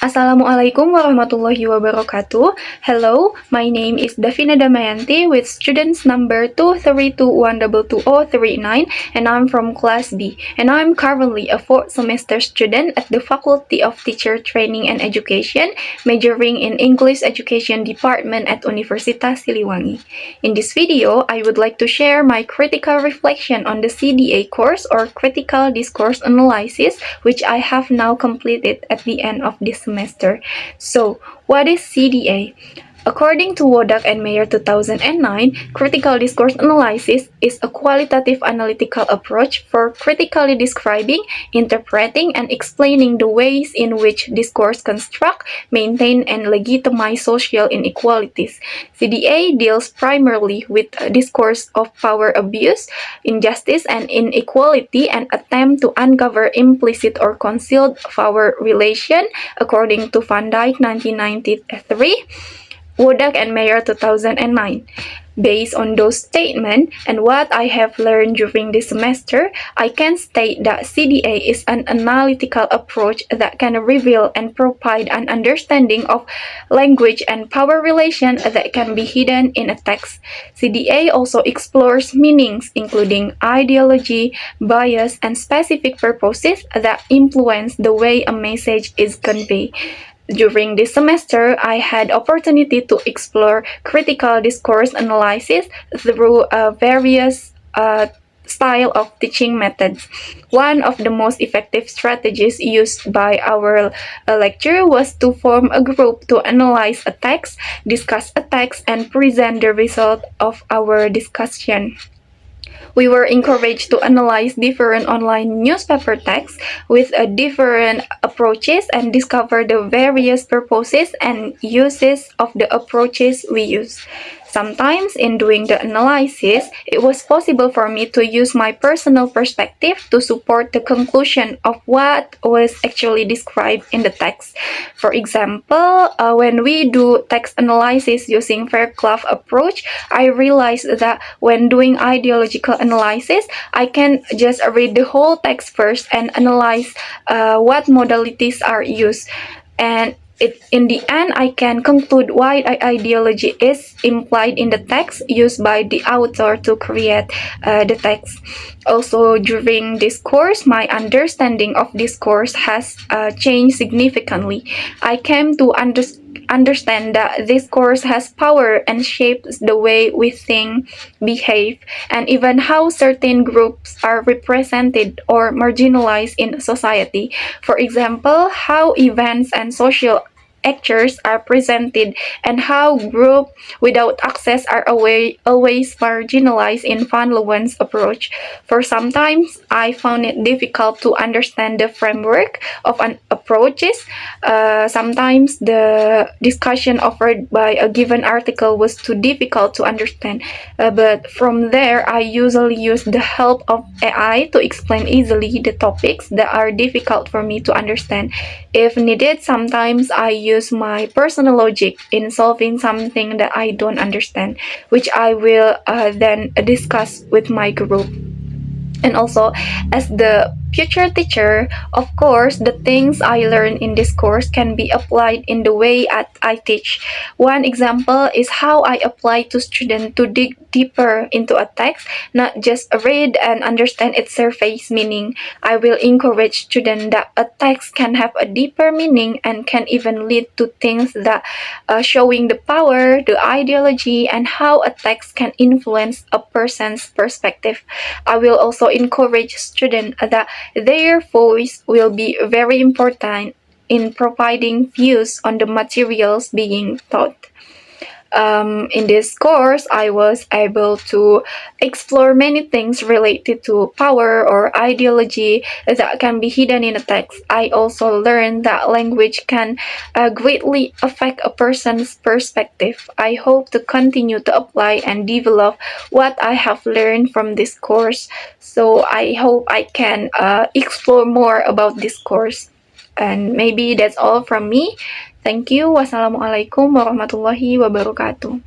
Assalamualaikum warahmatullahi wabarakatuh. Hello, my name is Davina Damayanti with students number 232122039 and I'm from class B and I'm currently a 4th semester student at the Faculty of Teacher Training and Education majoring in English Education Department at Universitas Siliwangi. In this video, I would like to share my critical reflection on the CDA course or Critical Discourse Analysis which I have now completed at the end of this semester. So, what is CDA? According to Wodak and Mayer 2009, critical discourse analysis is a qualitative analytical approach for critically describing, interpreting, and explaining the ways in which discourse construct, maintain, and legitimize social inequalities. CDA deals primarily with discourse of power abuse, injustice, and inequality and attempt to uncover implicit or concealed power relation according to Van Dyke 1993. Wodak and Mayer 2009. Based on those statements and what I have learned during this semester, I can state that CDA is an analytical approach that can reveal and provide an understanding of language and power relations that can be hidden in a text. CDA also explores meanings, including ideology, bias, and specific purposes that influence the way a message is conveyed. During this semester, I had opportunity to explore critical discourse analysis through various style of teaching methods. One of the most effective strategies used by our lecturer was to form a group to analyze a text, discuss a text, and present the result of our discussion. We were encouraged to analyze different online newspaper texts with different approaches and discover the various purposes and uses of the approaches we use. Sometimes, in doing the analysis, it was possible for me to use my personal perspective to support the conclusion of what was actually described in the text. For example, when we do text analysis using Fairclough approach, I realized that when doing ideological analysis, I can just read the whole text first and analyze what modalities are used. And in the end, I can conclude why ideology is implied in the text used by the author to create the text. Also, during this course, my understanding of discourse has changed significantly. I came to understand that discourse has power and shapes the way we think, behave, and even how certain groups are represented or marginalized in society. For example, how events and social actors are presented and how groups without access are always marginalized in Van Leeuwen's approach. For sometimes, I found it difficult to understand the framework of an approaches. Sometimes the discussion offered by a given article was too difficult to understand. But from there, I usually use the help of AI to explain easily the topics that are difficult for me to understand. If needed, sometimes I use my personal logic in solving something that I don't understand, which I will then discuss with my group. And also, as the future teacher, of course, the things I learn in this course can be applied in the way I teach. One example is how I apply to students to dig deeper into a text, not just read and understand its surface meaning. I will encourage students that a text can have a deeper meaning and can even lead to things that showing the power, the ideology, and how a text can influence a person's perspective. I will also encourage students that their voice will be very important in providing views on the materials being taught. In this course, I was able to explore many things related to power or ideology that can be hidden in a text. I also learned that language can greatly affect a person's perspective. I hope to continue to apply and develop what I have learned from this course. So I hope I can explore more about this course. And maybe that's all from me. Thank you. Wassalamualaikum warahmatullahi wabarakatuh.